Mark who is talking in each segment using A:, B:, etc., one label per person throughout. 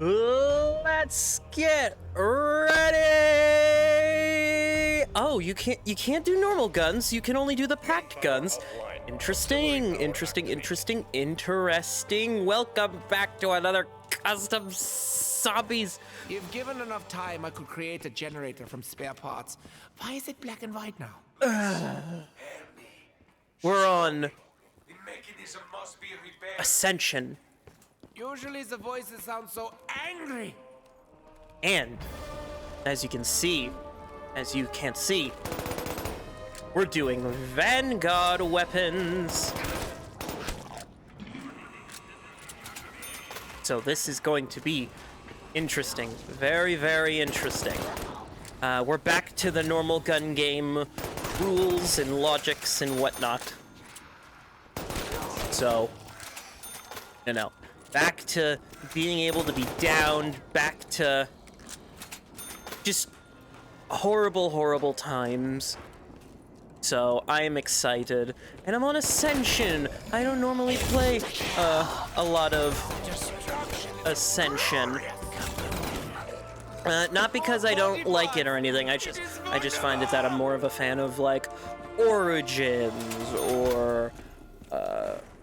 A: Let's get ready. Oh, you can't do normal guns. You can only do the packed guns. Interesting. Welcome back to another custom zombies.
B: If given enough time, I could create a generator from spare parts. Why is it black and white now?
A: We're on Ascension.
B: Usually the voices sound so angry.
A: And as you can't see, we're doing Vanguard weapons. So this is going to be interesting. Very, very interesting. We're back to the normal gun game rules and logics and whatnot. So, back to being able to be downed, back to just horrible, horrible times. So I am excited, and I'm on Ascension. I don't normally play a lot of Ascension. Not because I don't like it or anything. I just find it that I'm more of a fan of like Origins or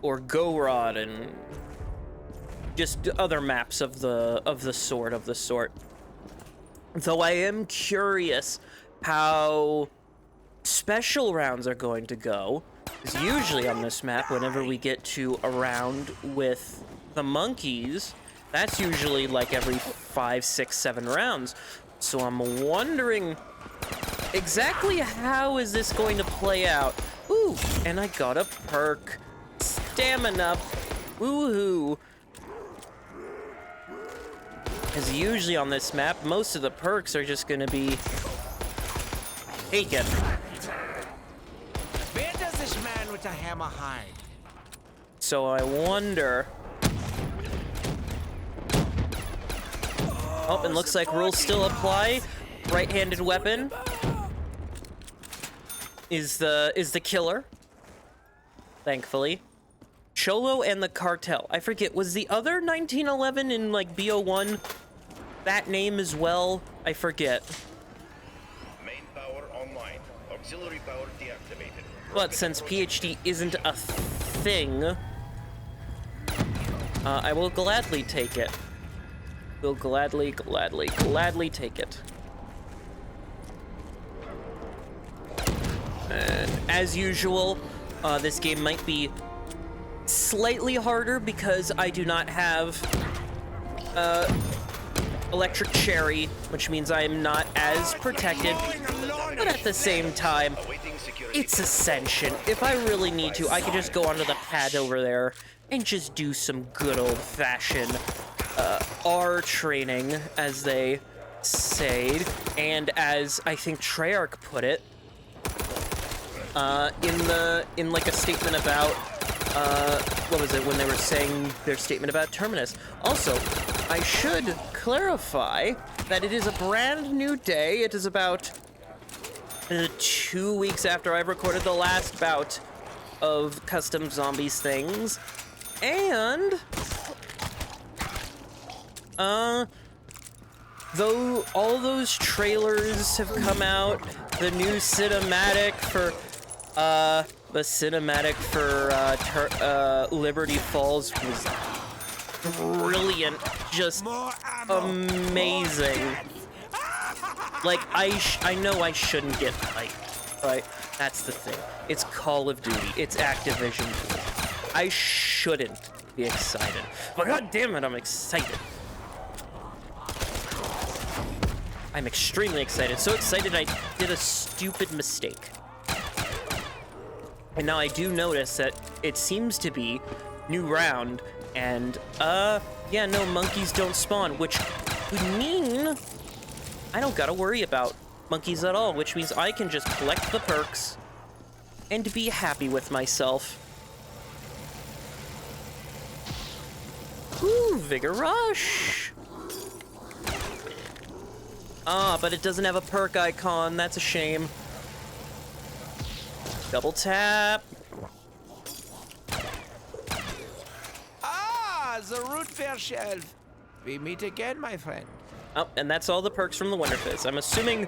A: Gorod and just other maps of the sort. Though I am curious how special rounds are going to go. Because usually on this map, whenever we get to a round with the monkeys, that's usually like every 5, 6, 7 rounds. So I'm wondering exactly how is this going to play out. Ooh, and I got a perk. Stamina. Woohoo. Because usually on this map, most of the perks are just going to be taken.
B: Where does this man with a hammer hide?
A: So I wonder... Oh, and looks like rules still apply. Right-handed weapon is the killer. Thankfully. Cholo and the Cartel. I forget, was the other 1911 in like BO1 that name as well? I forget.
C: Main power online. Auxiliary power deactivated.
A: But since PhD isn't a thing, I will gladly take it. Will gladly take it. And as usual, this game might be slightly harder because I do not have Electric Cherry, which means I am not as protected. But at the same time, it's Ascension. If I really need to, I can just go onto the pad over there and just do some good old-fashioned R training, as they say, and as I think Treyarch put it, in like a statement about what was it when they were saying their statement about Terminus. Also, I should clarify that it is a brand new day. It is about 2 weeks after I've recorded the last bout of Custom Zombies things, and though all those trailers have come out, the new cinematic for Liberty Falls was brilliant, just amazing. Like, I know I shouldn't get hyped, right? That's the thing. It's Call of Duty. It's Activision. I shouldn't be excited. But god damn it, I'm excited. I'm extremely excited. So excited I did a stupid mistake. And now I do notice that it seems to be new round, and, yeah, no, monkeys don't spawn, which would mean I don't gotta worry about monkeys at all, which means I can just collect the perks and be happy with myself. Ooh, Vigor Rush! Ah, but it doesn't have a perk icon, that's a shame. Double tap.
B: Ah, the root beer shelf. We meet again, my friend.
A: Oh, and that's all the perks from the Wonder Fizz. I'm assuming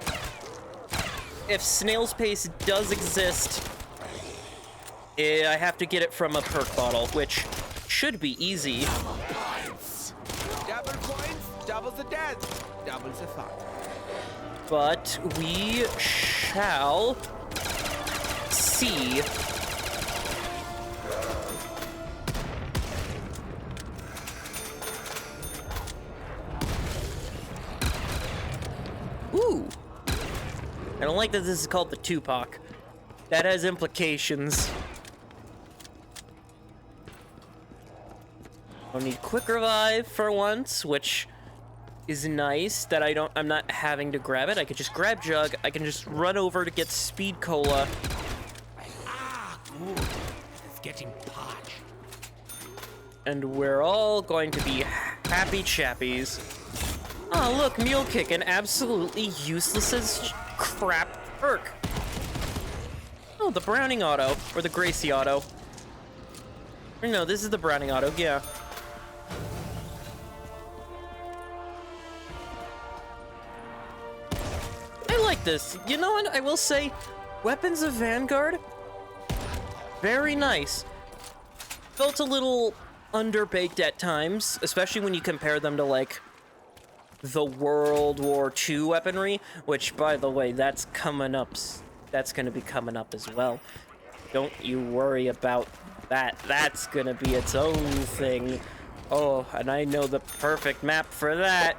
A: if Snail's Pace does exist, I have to get it from a perk bottle, which should be easy.
B: Double points, double the death, double the fun.
A: But we shall see. Ooh. I don't like that this is called the Tupac. That has implications. I'll need quick revive for once, which is nice that I'm not having to grab it. I could just grab Jug. I can just run over to get Speed Cola.
B: Ah, good. It's getting parched.
A: And we're all going to be happy chappies. Oh, look, Mule Kick, an absolutely useless as crap perk. Oh, the Browning auto, or the Gracie auto. Or no, this is the Browning auto, yeah. I like this. You know what, I will say, Weapons of Vanguard, very nice. Felt a little underbaked at times, especially when you compare them to, like, the World War II weaponry, which, by the way, that's coming up. That's going to be coming up as well. Don't you worry about that. That's going to be its own thing. Oh, and I know the perfect map for that.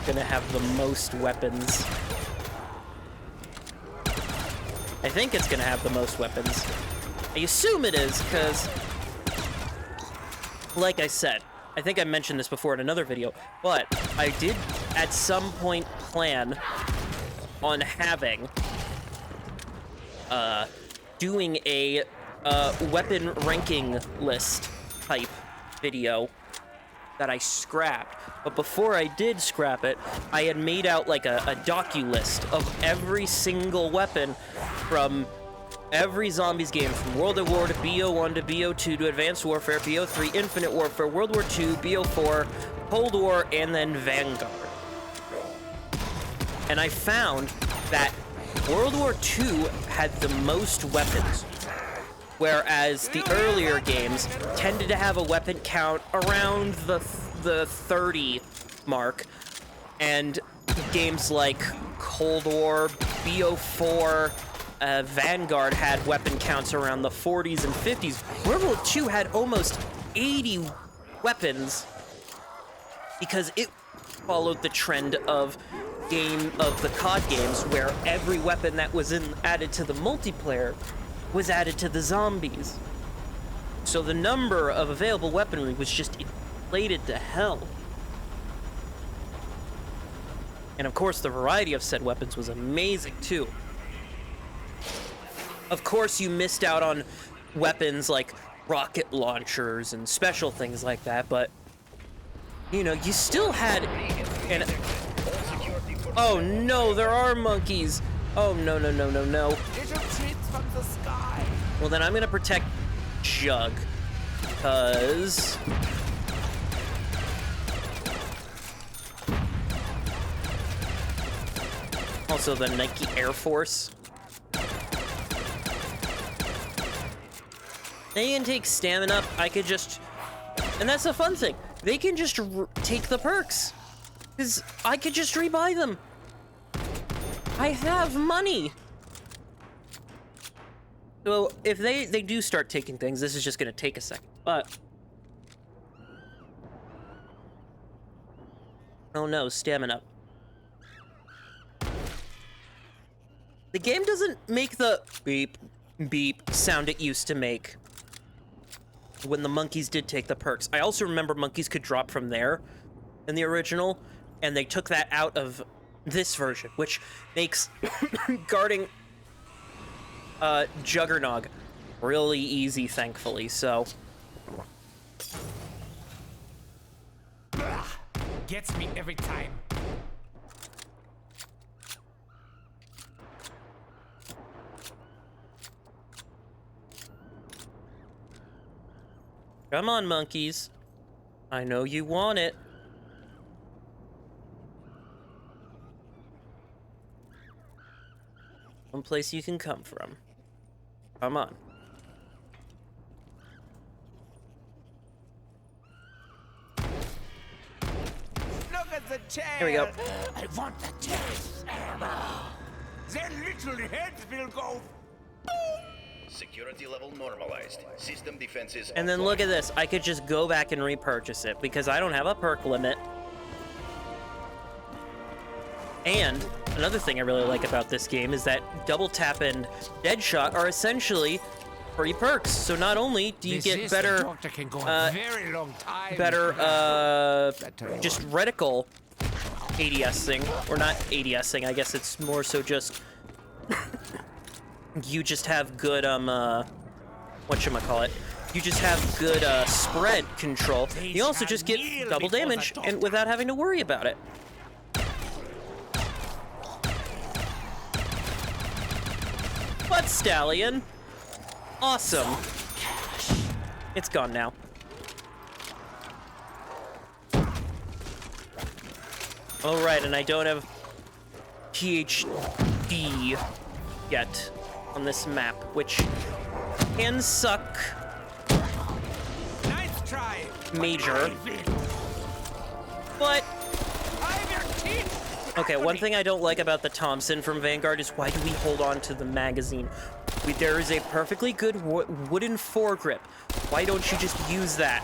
A: Gonna have the most weapons. I think it's gonna have the most weapons. I assume it is, because, like I said, I think I mentioned this before in another video, but I did at some point plan on having, doing a, weapon ranking list type video that I scrapped. But before I did scrap it, I had made out like a docu list of every single weapon from every Zombies game, from World at War to BO1 to BO2 to Advanced Warfare, BO3, Infinite Warfare, World War II, BO4, Cold War, and then Vanguard. And I found that World War II had the most weapons, whereas the earlier games tended to have a weapon count around the 30 mark, and games like Cold War, BO4, Vanguard had weapon counts around the 40s and 50s. World War II had almost 80 weapons because it followed the trend of the COD games, where every weapon that was added to the multiplayer was added to the zombies. So the number of available weaponry was just inflated to hell. And of course, the variety of said weapons was amazing too. Of course, you missed out on weapons like rocket launchers and special things like that, but you know, you still had an... Oh no, there are monkeys! Oh no, no, no, no, no.
B: Little treats from the sky.
A: Well, then I'm gonna protect Jug, because... Also the Nike Air Force. They can take stamina, I could just... And that's the fun thing, they can just take the perks. Because I could just rebuy them. I have money. So if they do start taking things, this is just gonna take a second, but... Oh no, stamina. The game doesn't make the beep, beep sound it used to make when the monkeys did take the perks. I also remember monkeys could drop from there in the original, and they took that out of this version, which makes guarding Juggernog really easy, thankfully, so...
B: Gets me every time.
A: Come on, monkeys. I know you want it. One place you can come from. Come on.
B: Look at the tail.
A: Here we go.
B: I want the tail. Their little heads will go.
C: Security level normalized. System defenses
A: And then look at this. I could just go back and repurchase it because I don't have a perk limit. And another thing I really like about this game is that Double Tap and Deadshot are essentially free perks. So not only do you get better,
B: Doctor can go a very long time.
A: better,
B: Better.
A: just reticle ADSing, or not ADSing, I guess it's more so just, you just have good, whatchamacallit, you just have good, spread control. You also just get double damage and without having to worry about it. But Stallion, awesome. It's gone now. All right, and I don't have PhD yet on this map, which can suck
B: Nice try.
A: major. But okay, one thing I don't like about the Thompson from Vanguard is why do we hold on to the magazine? There is a perfectly good wooden foregrip. Why don't you just use that?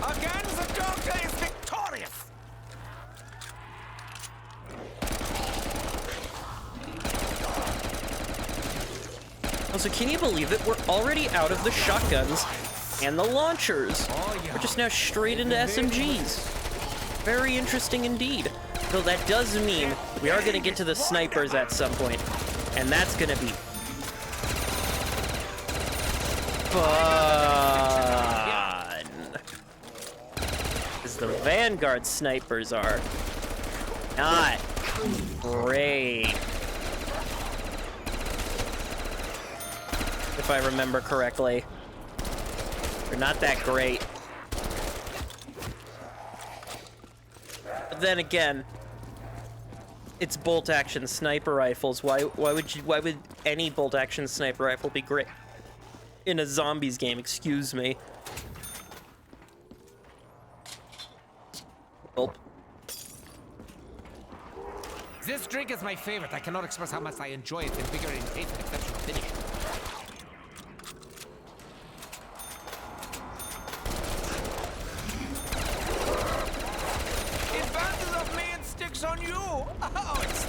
B: Again, the Doctor is victorious.
A: Also, can you believe it? We're already out of the shotguns and the launchers. We're just now straight into SMGs. Very interesting indeed. Though that does mean we are going to get to the snipers at some point, and that's going to be fun. Because the Vanguard snipers are not great. If I remember correctly. They're not that great. But then again, it's bolt action sniper rifles. Why would any bolt action sniper rifle be great in a zombies game? Excuse me. Gulp.
B: This drink is my favorite. I cannot express how much I enjoy it. Invigorating taste and exceptional finish. It bounces off me and sticks on you. Oh, it's...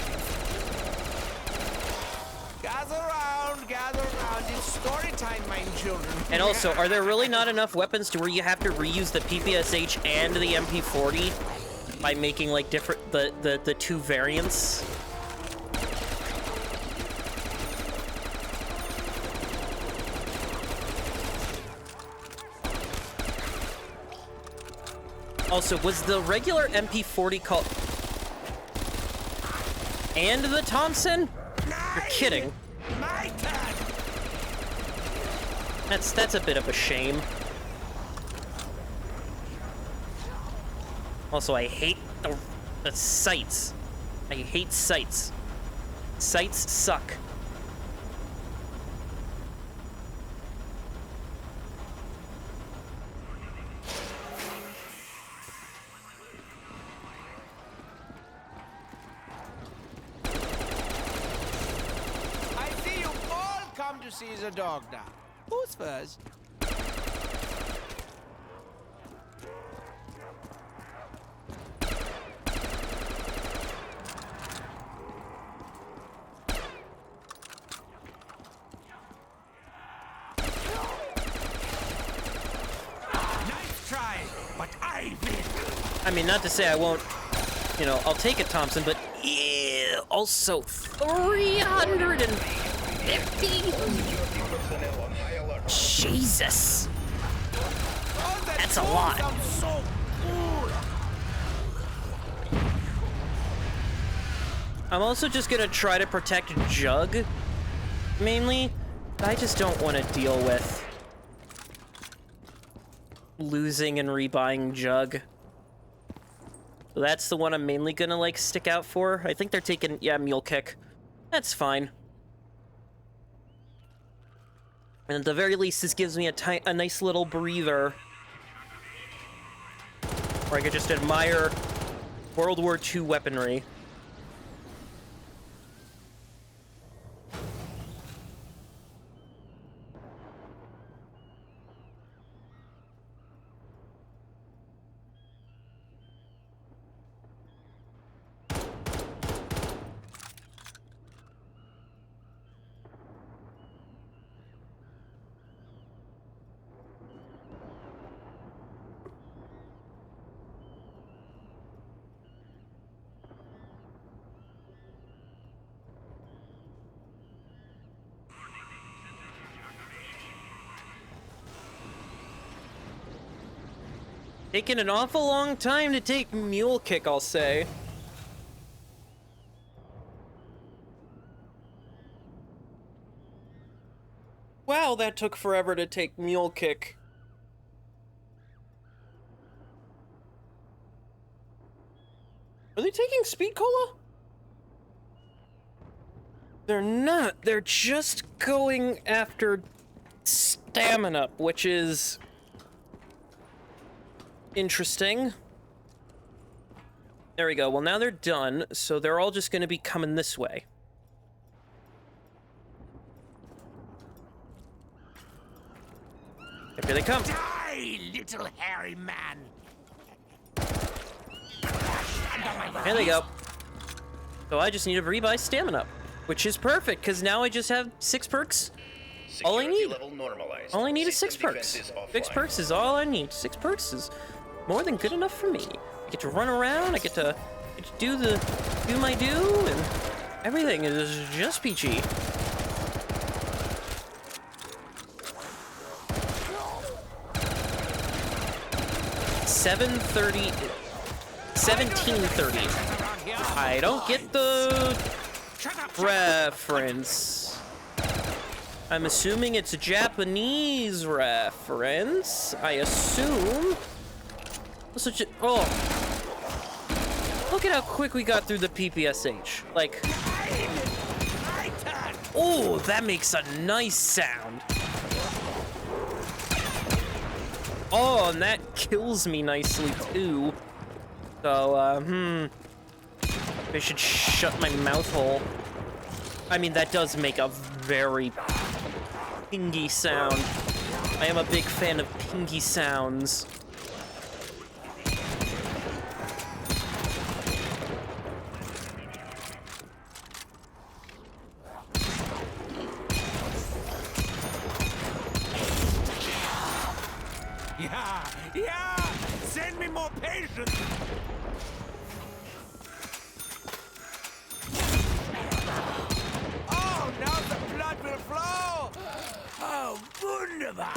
B: Gather round. It's story time, my children.
A: And also, are there really not enough weapons to where you have to reuse the PPSH and the MP40 by making like different the two variants? Also, was the regular MP40 called and the Thompson? You're kidding.
B: My turn.
A: That's a bit of a shame. Also, I hate the sights. I hate sights. Sights suck.
B: I see you all come to see the dog now. Who's first? Nice try, but I win.
A: I mean, not to say I won't, you know, I'll take a Thompson, but also 350?
C: personnel on high alert.
A: Jesus.
B: Oh, that
A: That's a
B: song
A: lot.
B: sounds so cool.
A: I'm also just gonna try to protect Jug, mainly. I just don't want to deal with losing and rebuying Jug. So that's the one I'm mainly gonna, like, stick out for. I think they're taking, yeah, Mule Kick. That's fine. And at the very least, this gives me a nice little breather, where I could just admire World War II weaponry. Taking an awful long time to take Mule Kick, I'll say. Wow, that took forever to take Mule Kick. Are they taking Speed Cola? They're not. They're just going after Stamina, which is interesting. There we go. Well, now they're done, so they're all just going to be coming this way. Here they come.
B: Die, little hairy man!
A: There they go. So I just need to rebuy Stamina, which is perfect, because now I just have 6 perks. All I need.
C: Level normalized.
A: All I need is 6
C: System
A: perks.
C: defenses offline.
A: 6 perks is all I need. 6 perks is more than good enough for me. I get to run around, I get to do my do, and everything is just peachy. $17.30. I don't get the reference. I'm assuming it's a Japanese reference. I assume. Oh. Look at how quick we got through the PPSH. Like. Oh, that makes a nice sound. Oh, and that kills me nicely, too. So, I should shut my mouth hole. I mean, that does make a very pingy sound. I am a big fan of pingy sounds.
B: Yeah! Send me more patience! Oh, now the blood will flow! Oh, wunderbar!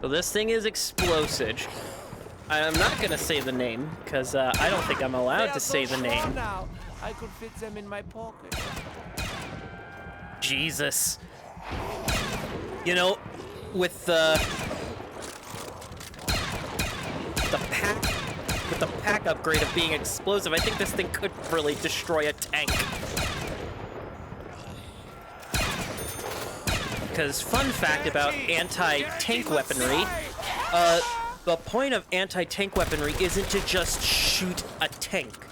A: So this thing is Explosage. I'm not gonna say the name, because I don't think I'm allowed to say the name.
B: Now. I could fit them in my pocket.
A: Jesus. You know, with the pack upgrade of being explosive, I think this thing could really destroy a tank. Because fun fact about anti-tank weaponry, the point of anti-tank weaponry isn't to just shoot a tank.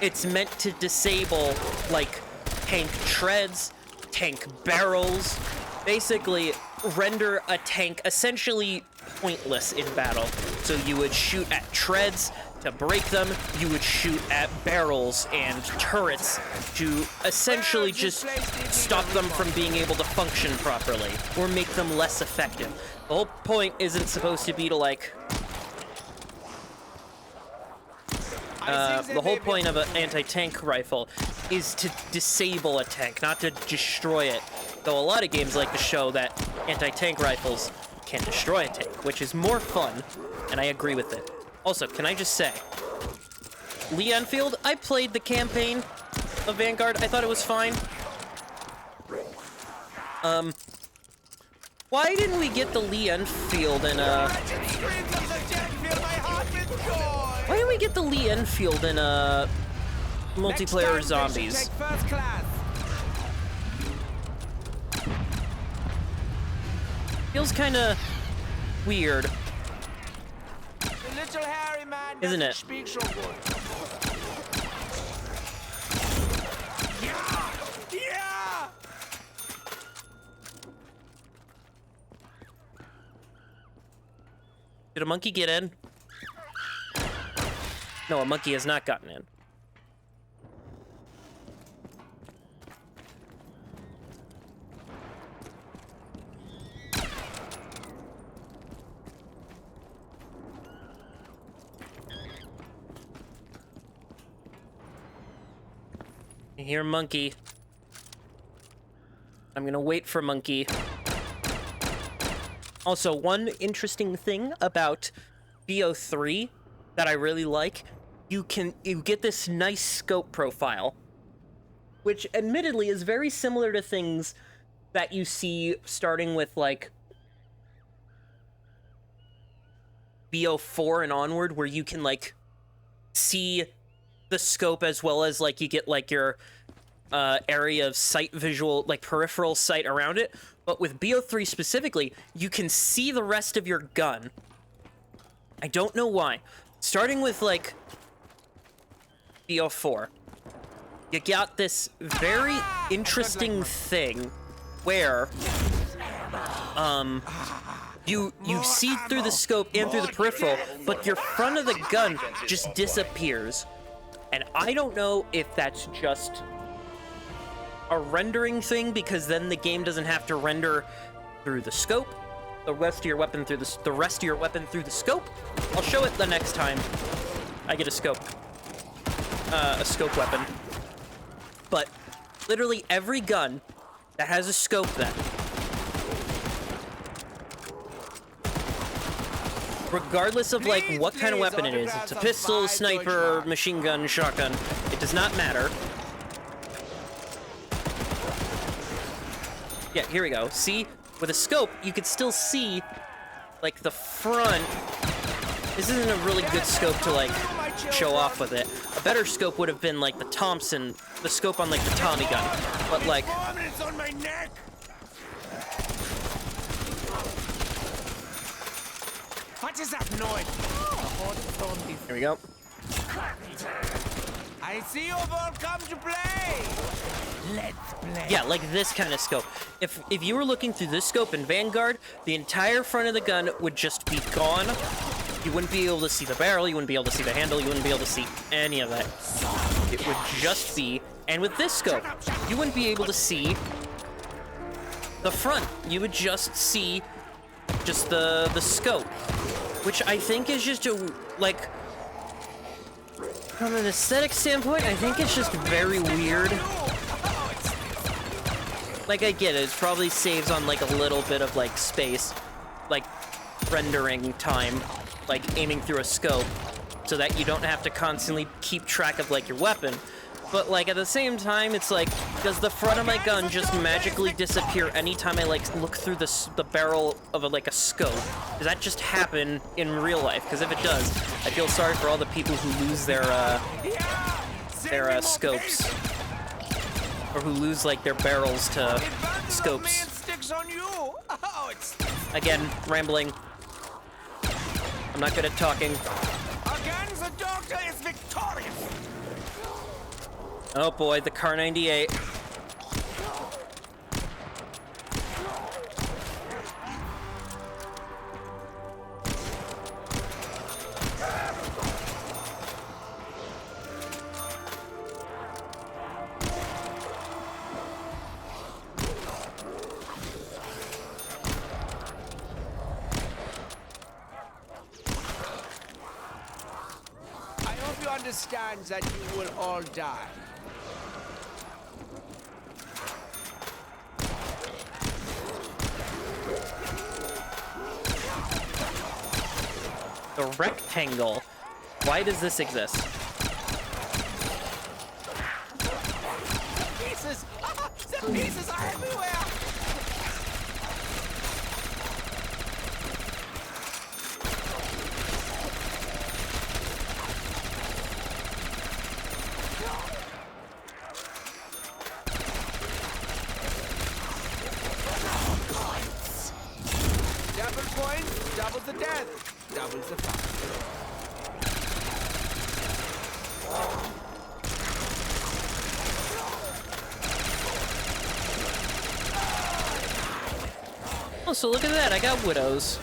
A: It's meant to disable, like, tank treads, tank barrels, basically render a tank essentially pointless in battle. So you would shoot at treads to break them, you would shoot at barrels and turrets to essentially just stop them from being able to function properly, or make them less effective. The whole point isn't supposed to be to, like, the whole point of an anti-tank rifle is to disable a tank, not to destroy it. Though a lot of games like to show that anti-tank rifles can destroy a tank, which is more fun, and I agree with it. Also, can I just say, Lee Enfield, I played the campaign of Vanguard. I thought it was fine. Why didn't we get the Lee Enfield in Why didn't we get the Lee Enfield in multiplayer zombies? Feels kind of weird,
B: The little hairy man
A: isn't it?
B: speak so good. Yeah! Yeah!
A: Did a monkey get in? No, a monkey has not gotten in. I hear monkey. I'm gonna wait for monkey. Also, one interesting thing about BO3 that I really like, you get this nice scope profile, which admittedly is very similar to things that you see starting with like BO4 and onward, where you can like see the scope as well as like you get like your area of sight visual, like peripheral sight around it. But with BO3 specifically, you can see the rest of your gun. I don't know why. Starting with like BO4, you got this very interesting thing where you see through the scope and through the peripheral, but your front of the gun just disappears. And I don't know if that's just a rendering thing, because then the game doesn't have to render through the scope, the rest of your weapon through the scope. I'll show it the next time I get a scope weapon. But literally every gun that has a scope then, regardless of like what kind of weapon it is, it's a pistol, sniper, machine gun, shotgun, it does not matter. Yeah, here we go. See, with a scope, you could still see like the front. This isn't a really good scope to like show off with it. A better scope would have been like the Thompson, the scope on like the Tommy gun. But like,
B: What is that noise?
A: here we go.
B: I see you've all come to play. Let's play.
A: Yeah, like this kind of scope. If you were looking through this scope in Vanguard, the entire front of the gun would just be gone. You wouldn't be able to see the barrel, you wouldn't be able to see the handle, you wouldn't be able to see any of that. It would just be, and with this scope, you wouldn't be able to see the front. You would just see just the scope, which I think is just a, like, from an aesthetic standpoint, I think it's just very weird. Like, I get it, it probably saves on, like, a little bit of, like, space, like, rendering time, like, aiming through a scope, so that you don't have to constantly keep track of, like, your weapon. But, like, at the same time, it's like, does the front of my gun just magically disappear anytime I, like, look through the barrel of, a scope? Does that just happen in real life? Because if it does, I feel sorry for all the people who lose their scopes. Or who lose, like, their barrels to scopes. Again, rambling. I'm not good at talking.
B: Again, the doctor is victorious.
A: Oh boy, the Kar 98.
B: I hope you understand that you will all die.
A: The rectangle. Why does this exist?
B: Pieces! The pieces are everywhere! Double points, double the death, double the fun.
A: Oh, so look at that, I got widows.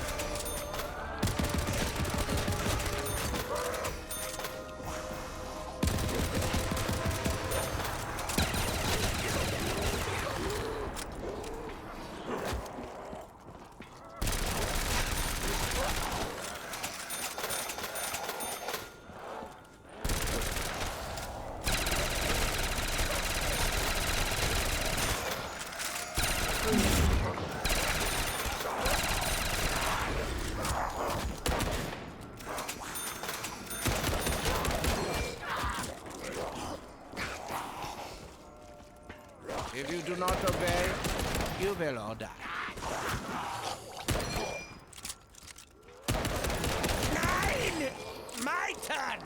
B: If you do not obey, you will all die. 9! My turn!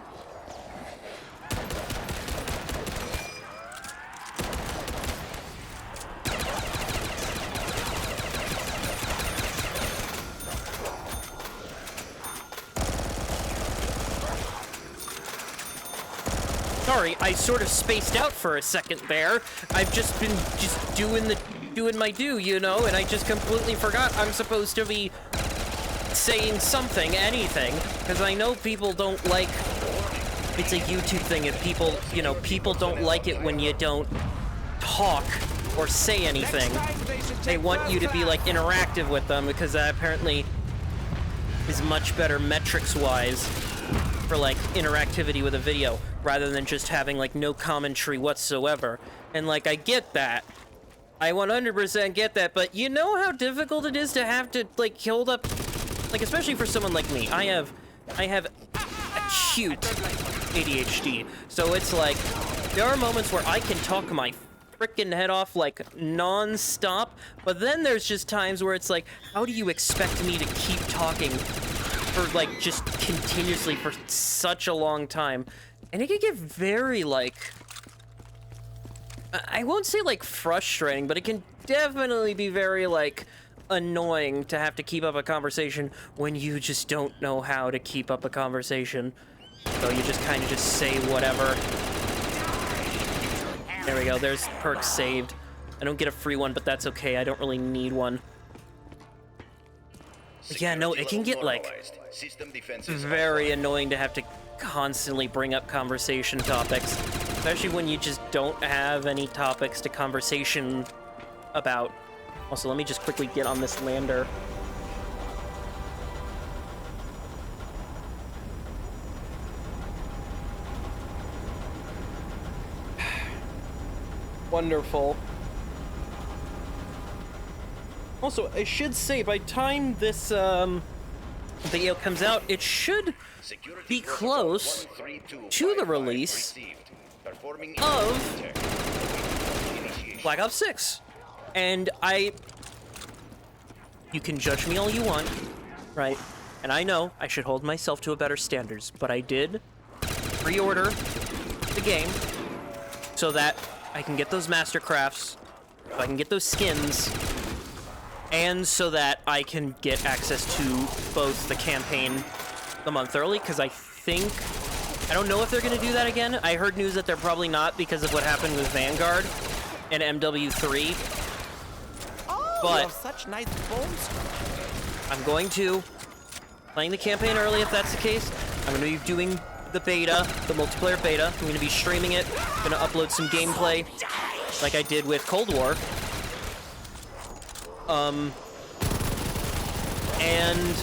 A: Sorry, I sort of spaced out for a second there. I've just been doing my do, you know, and I just completely forgot I'm supposed to be saying something, anything, because I know people don't like. It's a YouTube thing. If people, you know, people don't like it when you don't talk or say anything. They want you to be like interactive with them because that apparently is much better metrics-wise for like interactivity with a video rather than just having like no commentary whatsoever. And like I get that. I 100% get that, but you know how difficult it is to have to like hold up, like especially for someone like me. I have acute ADHD. So it's like there are moments where I can talk my freaking head off like non-stop, but then there's just times where it's like, how do you expect me to keep talking for like just continuously for such a long time? And it can get very like, I won't say like frustrating, but it can definitely be very like annoying to have to keep up a conversation when you just don't know how to keep up a conversation. So you just kind of just say whatever. There we go, there's perk saved. I don't get a free one, but that's okay, I don't really need one. Yeah, no, it can get like very annoying to have to constantly bring up conversation topics, especially when you just don't have any topics to conversation about. Also, let me just quickly get on this lander. Wonderful. Also, I should say, by the time this video comes out, it should be close to the release of Black Ops 6. And you can judge me all you want, right? And I know I should hold myself to a better standards, but I did pre-order the game so that I can get those mastercrafts, so I can get those skins, and so that I can get access to both the campaign a month early, because I don't know if they're going to do that again. I heard news that they're probably not because of what happened with Vanguard and MW3.
B: Oh,
A: But
B: you have such nice bones.
A: I'm going to playing the campaign early if that's the case. I'm going to be doing the beta, the multiplayer beta. I'm going to be streaming it. I'm going to upload some gameplay like I did with Cold War. And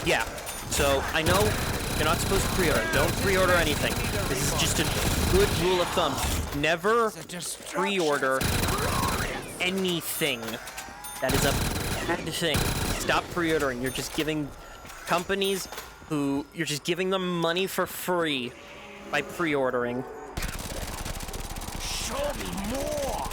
A: yeah, so I know you're not supposed to pre-order. Don't pre-order anything. This is just a good rule of thumb. Never pre-order anything. That is a bad thing. Stop pre-ordering. You're just giving companies who you're just giving them money for free by pre-ordering.
B: Show me more.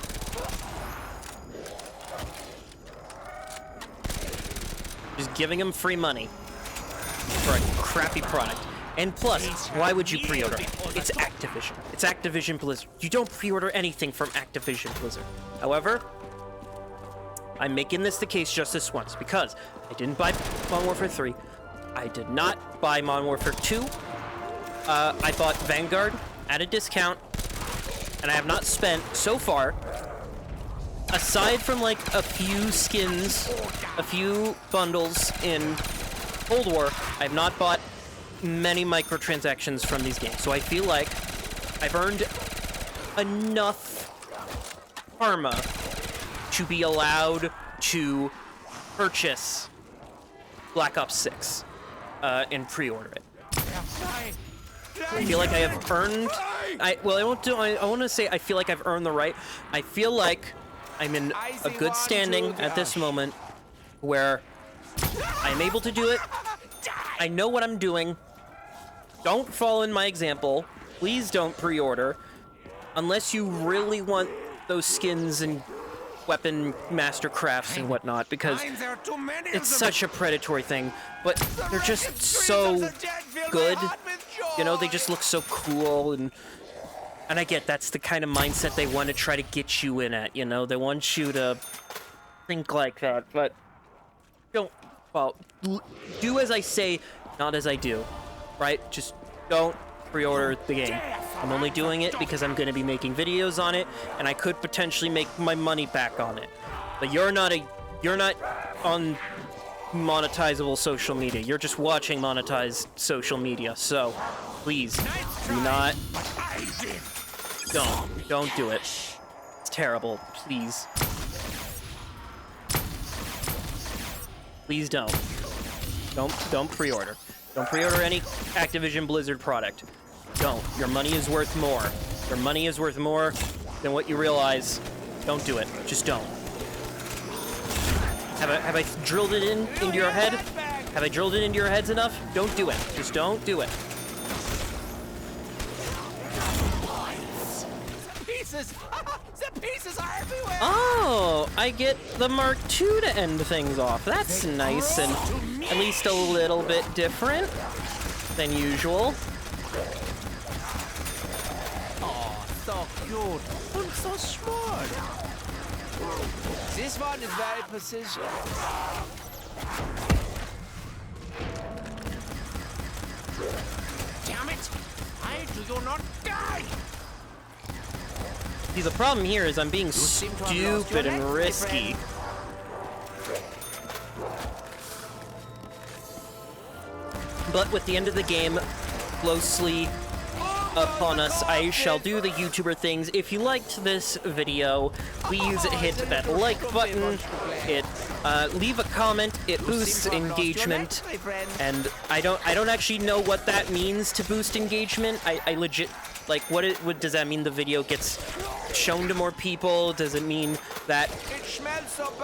A: Just giving them free money for a crappy product. And plus, why would you pre-order? It's Activision. It's Activision Blizzard. You don't pre-order anything from Activision Blizzard. However, I'm making this the case just this once because I didn't buy Modern Warfare 3. I did not buy Modern Warfare 2. I bought Vanguard at a discount, and I have not spent so far, aside from like a few skins, a few bundles in Cold War, I have not bought many microtransactions from these games. So I feel like I've earned enough karma to be allowed to purchase Black Ops 6 and pre-order it. I feel like I have earned. I want to say I feel like I've earned the right. I feel like I'm in a good standing at this moment where I'm able to do it. I know what I'm doing. Don't follow in my example. Please don't pre-order unless you really want those skins and weapon mastercrafts and whatnot, because it's such a predatory thing, but they're just so good. You know, they just look so cool, and I get that's the kind of mindset they want to try to get you in at, you know? They want you to think like that, but don't, well, do as I say, not as I do, right? Just don't pre-order the game. I'm only doing it because I'm going to be making videos on it, and I could potentially make my money back on it. But you're not on monetizable social media. You're just watching monetized social media. So please do not. Don't do it. It's terrible. Please. Please don't. Don't pre-order. Don't pre-order any Activision Blizzard product. Don't. Your money is worth more. Your money is worth more than what you realize. Don't do it. Just don't. Have I drilled it into your head? Have I drilled it into your heads enough? Don't do it. Just don't do it.
B: Pieces! The pieces are everywhere!
A: Oh, I get the Mark II to end things off. That's nice and at least a little bit different than usual.
B: Oh, so cute and so smart. This one is very precision. Damn it! Why do you not die?
A: See, the problem here is I'm being stupid and risky. But with the end of the game closely upon us, I shall do the YouTuber things. If you liked this video, please hit that like button. Leave a comment. It boosts engagement, and I don't actually know what that means to boost engagement. I legit, like, what does that mean? The video gets shown to more people? Does it mean that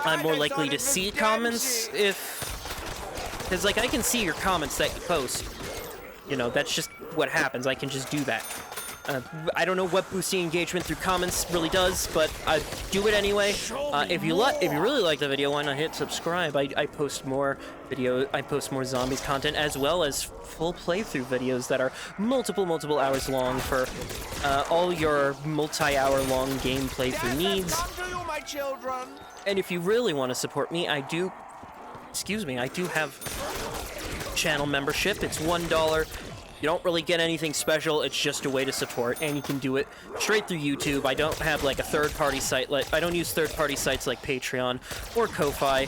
A: I'm more likely to see comments because, like, I can see your comments that you post. You know, that's just what happens. I can just do that. I don't know what boosting engagement through comments really does, but I do it anyway. If you really like the video, why not hit subscribe? I post more zombies content, as well as full playthrough videos that are multiple hours long for all your multi-hour long game playthrough needs. And if you really want to support me, I do have channel membership. It's $1. You don't really get anything special. It's just a way to support, and you can do it straight through YouTube. I don't have like a third-party site. I don't use third-party sites like Patreon or Ko-Fi,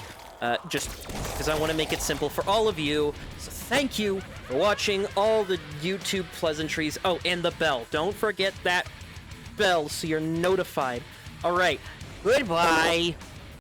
A: just because I want to make it simple for all of you. So thank you for watching all the YouTube pleasantries. Oh, and the bell. Don't forget that bell so you're notified. All right. Goodbye.